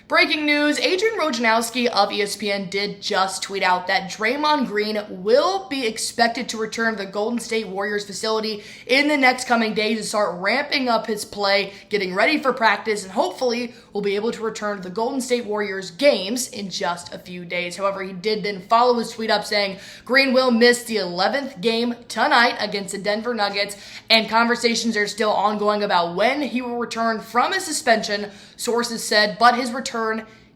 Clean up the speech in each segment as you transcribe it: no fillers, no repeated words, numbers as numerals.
Breaking news, Adrian Wojnarowski of ESPN did just tweet out that Draymond Green will be expected to return to the Golden State Warriors facility in the next coming days to start ramping up his play, getting ready for practice, and hopefully will be able to return to the Golden State Warriors games in just a few days. However, he did then follow his tweet up saying Green will miss the 11th game tonight against the Denver Nuggets, and conversations are still ongoing about when he will return from his suspension, sources said, but his return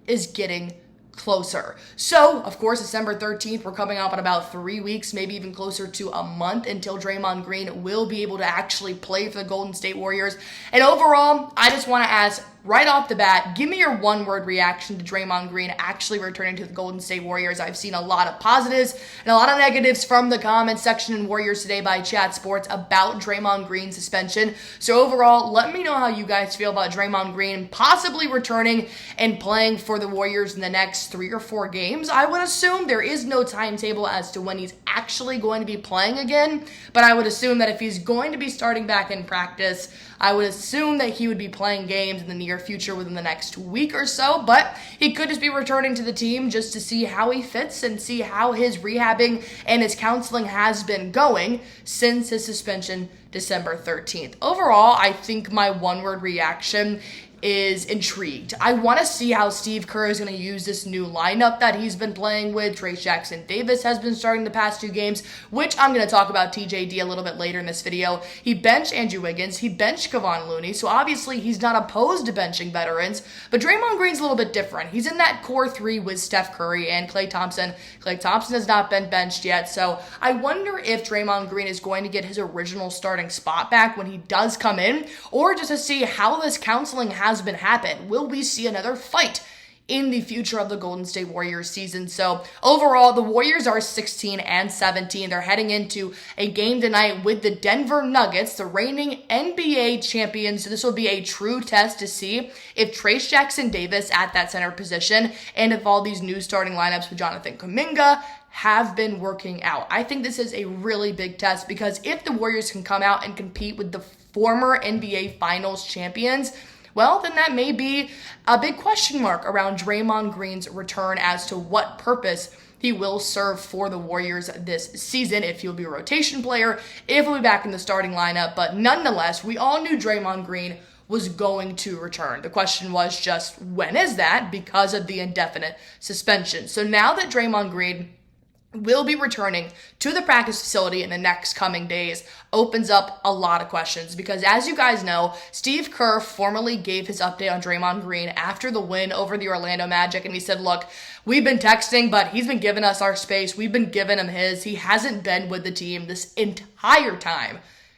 is getting closer. So, of course, December 13th, we're coming up in about 3 weeks, maybe even closer to a month until Draymond Green will be able to actually play for the Golden State Warriors. And overall, I just want to ask right off the bat, give me your one-word reaction to Draymond Green actually returning to the Golden State Warriors. I've seen a lot of positives and a lot of negatives from the comments section in Warriors Today by Chat Sports about Draymond Green's suspension. So overall, let me know how you guys feel about Draymond Green possibly returning and playing for the Warriors in the next 3 or 4 games. I would assume there is no timetable as to when he's actually going to be playing again, but I would assume that if he's going to be starting back in practice, I would assume that he would be playing games in the near future within the next week or so, but he could just be returning to the team just to see how he fits and see how his rehabbing and his counseling has been going since his suspension December 13th. Overall, I think my one-word reaction is intrigued. I want to see how Steve Kerr is going to use this new lineup that he's been playing with. Trayce Jackson-Davis has been starting the past 2 games, which I'm going to talk about TJD a little bit later in this video. He benched Andrew Wiggins. He benched Kevon Looney, so obviously he's not opposed to benching veterans, but Draymond Green's a little bit different. He's in that core 3 with Steph Curry and Klay Thompson. Klay Thompson has not been benched yet, so I wonder if Draymond Green is going to get his original starting spot back when he does come in, or just to see how this counseling has been happened. Will we see another fight in the future of the Golden State Warriors season? So overall, the Warriors are 16-17. They're heading into a game tonight with the Denver Nuggets, the reigning NBA champions. So this will be a true test to see if Trayce Jackson-Davis at that center position and if all these new starting lineups with Jonathan Kuminga have been working out. I think this is a really big test because if the Warriors can come out and compete with the former NBA Finals champions, well, then that may be a big question mark around Draymond Green's return as to what purpose he will serve for the Warriors this season, if he'll be a rotation player, if he'll be back in the starting lineup. But nonetheless, we all knew Draymond Green was going to return. The question was just, when is that? Because of the indefinite suspension. So now that Draymond Green will be returning to the practice facility in the next coming days opens up a lot of questions because, as you guys know, Steve Kerr formally gave his update on Draymond Green after the win over the Orlando Magic, and he said, look, we've been texting, but he's been giving us our space. We've been giving him his. He hasn't been with the team this entire time,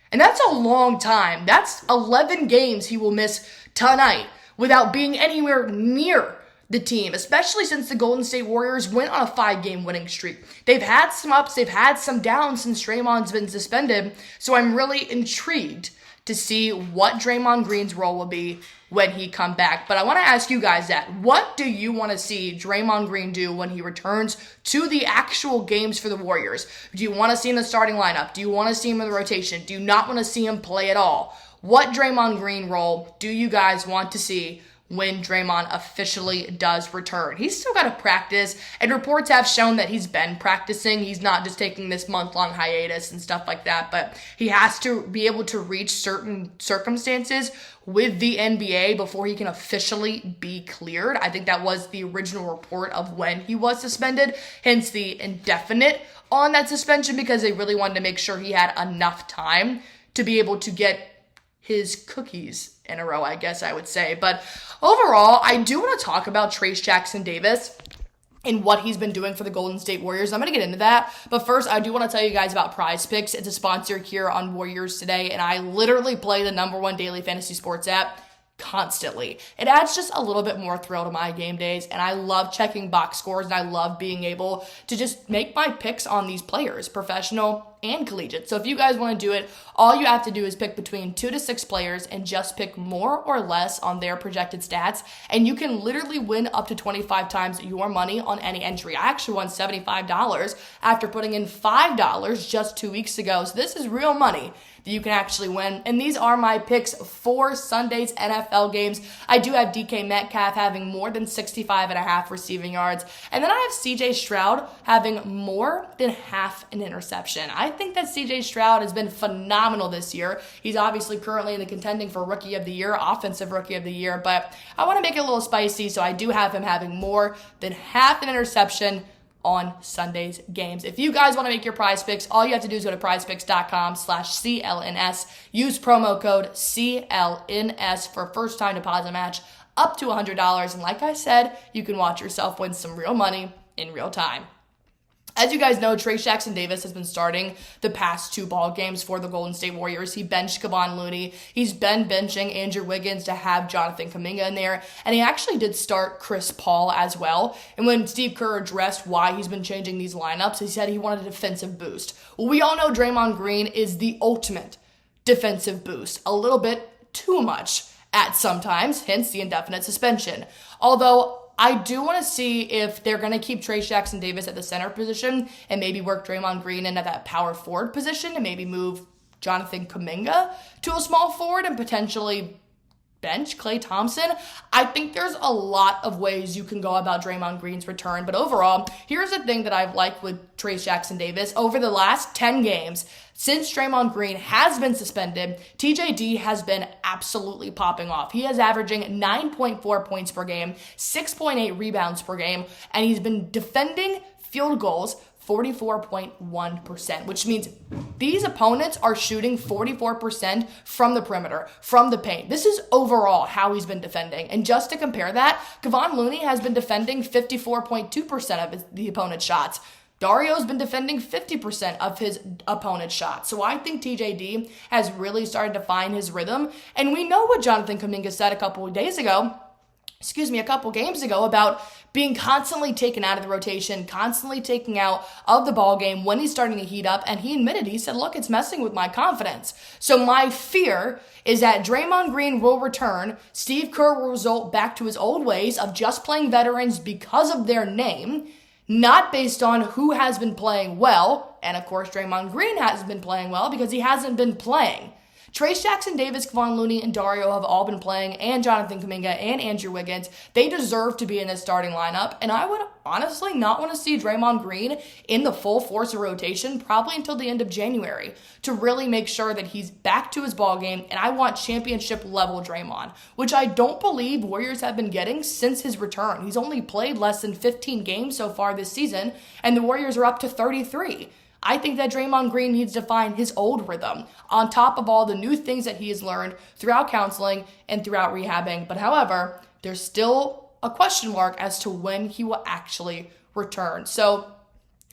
and that's a long time. That's 11 games he will miss tonight without being anywhere near the team, especially since the Golden State Warriors went on a 5-game winning streak. They've had some ups, they've had some downs since Draymond's been suspended, so I'm really intrigued to see what Draymond Green's role will be when he come back. But I want to ask you guys that. What do you want to see Draymond Green do when he returns to the actual games for the Warriors? Do you want to see him in the starting lineup? Do you want to see him in the rotation? Do you not want to see him play at all? What Draymond Green role do you guys want to see when Draymond officially does return? He's still got to practice, and reports have shown that he's been practicing. He's not just taking this month-long hiatus and stuff like that, but he has to be able to reach certain circumstances with the NBA before he can officially be cleared. I think that was the original report of when he was suspended, hence the indefinite on that suspension, because they really wanted to make sure he had enough time to be able to get his cookies in a row, I guess I would say. But overall, I do want to talk about Trayce Jackson-Davis and what he's been doing for the Golden State Warriors. I'm going to get into that. But first, I do want to tell you guys about Prize Picks. It's a sponsor here on Warriors Today, and I literally play the #1 daily fantasy sports app constantly. It adds just a little bit more thrill to my game days, and I love checking box scores, and I love being able to just make my picks on these players, professional and collegiate. So if you guys want to do it, all you have to do is pick between 2 to 6 players and just pick more or less on their projected stats, and you can literally win up to 25 times your money on any entry. I actually won $75 after putting in $5 just 2 weeks ago. So this is real money that you can actually win. And these are my picks for Sunday's NFL games. I do have DK Metcalf having more than 65.5 receiving yards. And then I have CJ Stroud having more than half an interception. I think that CJ Stroud has been phenomenal this year. He's obviously currently in the contending for Rookie of the Year, Offensive Rookie of the Year, but I want to make it a little spicy, so I do have him having more than half an interception on Sunday's games. If you guys want to make your prize picks, all you have to do is go to prizepicks.com/CLNS. Use promo code CLNS for a first time deposit match up to $100. And like I said, you can watch yourself win some real money in real time. As you guys know, Trayce Jackson-Davis has been starting the past 2 ball games for the Golden State Warriors. He benched Kevon Looney. He's been benching Andrew Wiggins to have Jonathan Kuminga in there. And he actually did start Chris Paul as well. And when Steve Kerr addressed why he's been changing these lineups, he said he wanted a defensive boost. Well, we all know Draymond Green is the ultimate defensive boost. A little bit too much at sometimes, hence the indefinite suspension. Although I do want to see if they're going to keep Trayce Jackson-Davis at the center position and maybe work Draymond Green in at that power forward position and maybe move Jonathan Kuminga to a small forward and potentially bench Klay Thompson. I think there's a lot of ways you can go about Draymond Green's return, but overall, here's the thing that I've liked with Trayce Jackson-Davis. Over the last 10 games, since Draymond Green has been suspended, TJD has been absolutely popping off. He is averaging 9.4 points per game, 6.8 rebounds per game, and he's been defending field goals 44.1%, which means these opponents are shooting 44% from the perimeter, from the paint. This is overall how he's been defending. And just to compare that, Kevon Looney has been defending 54.2% of the opponent's shots. Dario's been defending 50% of his opponent's shots. So I think TJD has really started to find his rhythm. And we know what Jonathan Kuminga said a couple games ago about being constantly taken out of the rotation, constantly taken out of the ball game when he's starting to heat up. And he said, look, it's messing with my confidence. So my fear is that Draymond Green will return. Steve Kerr will result back to his old ways of just playing veterans because of their name, not based on who has been playing well. And of course, Draymond Green hasn't been playing well because he hasn't been playing. Trayce Jackson-Davis, Kevon Looney, and Dario have all been playing, and Jonathan Kuminga and Andrew Wiggins. They deserve to be in this starting lineup, and I would honestly not want to see Draymond Green in the full force of rotation probably until the end of January to really make sure that he's back to his ball game, and I want championship level Draymond, which I don't believe Warriors have been getting since his return. He's only played less than 15 games so far this season, and the Warriors are up to 33. I think that Draymond Green needs to find his old rhythm on top of all the new things that he has learned throughout counseling and throughout rehabbing. But however, there's still a question mark as to when he will actually return. So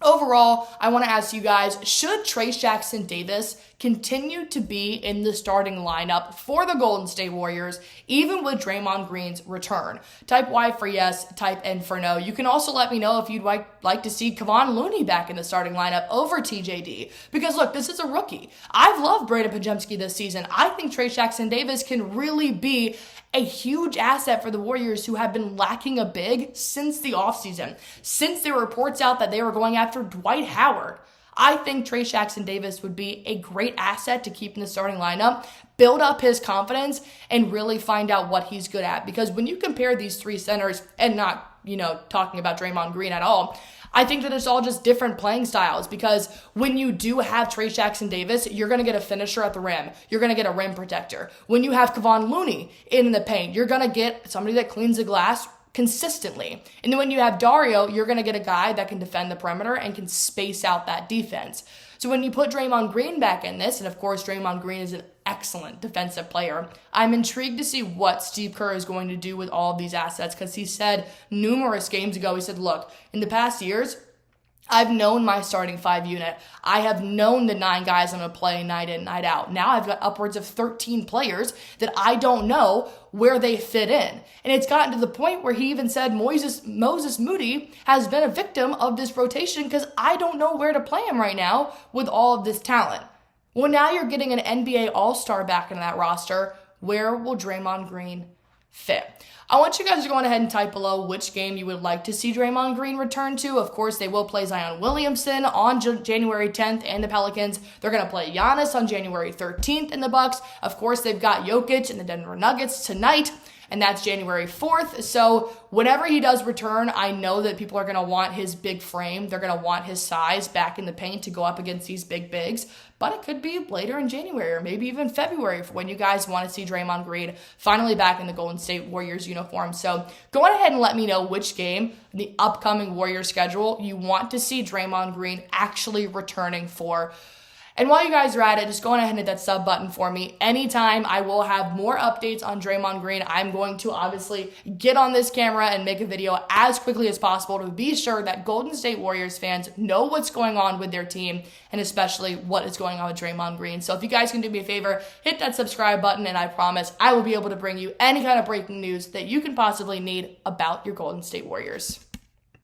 overall, I want to ask you guys, should Trayce Jackson-Davis continue to be in the starting lineup for the Golden State Warriors, even with Draymond Green's return? Type Y for yes, type N for no. You can also let me know if you'd like to see Kevon Looney back in the starting lineup over TJD. Because look, this is a rookie. I've loved Brandon Podziemski this season. I think Trayce Jackson-Davis can really be a huge asset for the Warriors, who have been lacking a big since the offseason. Since there were reports out that they were going after Dwight Howard, I think Trayce Jackson-Davis would be a great asset to keep in the starting lineup, build up his confidence, and really find out what he's good at. Because when you compare these 3 centers, and not, talking about Draymond Green at all, I think that it's all just different playing styles, because when you do have Trayce Jackson-Davis, you're going to get a finisher at the rim. You're going to get a rim protector. When you have Kevon Looney in the paint, you're going to get somebody that cleans the glass consistently. And then when you have Dario, you're going to get a guy that can defend the perimeter and can space out that defense. So when you put Draymond Green back in this, and of course Draymond Green is an excellent defensive player, I'm intrigued to see what Steve Kerr is going to do with all of these assets, because he said numerous games ago, he said, look, in the past years, I've known my starting 5 unit. I have known the 9 guys I'm going to play night in, night out. Now I've got upwards of 13 players that I don't know where they fit in. And it's gotten to the point where he even said Moses Moody has been a victim of this rotation because I don't know where to play him right now with all of this talent. Well, now you're getting an NBA All-Star back into that roster. Where will Draymond Green fit? I want you guys to go on ahead and type below which game you would like to see Draymond Green return to. Of course, they will play Zion Williamson on January 10th and the Pelicans. They're going to play Giannis on January 13th in the Bucks. Of course, they've got Jokic and the Denver Nuggets tonight, and that's January 4th. So whenever he does return, I know that people are going to want his big frame. They're going to want his size back in the paint to go up against these big bigs. But it could be later in January or maybe even February for when you guys want to see Draymond Green finally back in the Golden State Warriors uniform. So go on ahead and let me know which game in the upcoming Warriors schedule you want to see Draymond Green actually returning for. And while you guys are at it, just go on ahead and hit that sub button for me. Anytime I will have more updates on Draymond Green, I'm going to obviously get on this camera and make a video as quickly as possible to be sure that Golden State Warriors fans know what's going on with their team and especially what is going on with Draymond Green. So if you guys can do me a favor, hit that subscribe button and I promise I will be able to bring you any kind of breaking news that you can possibly need about your Golden State Warriors.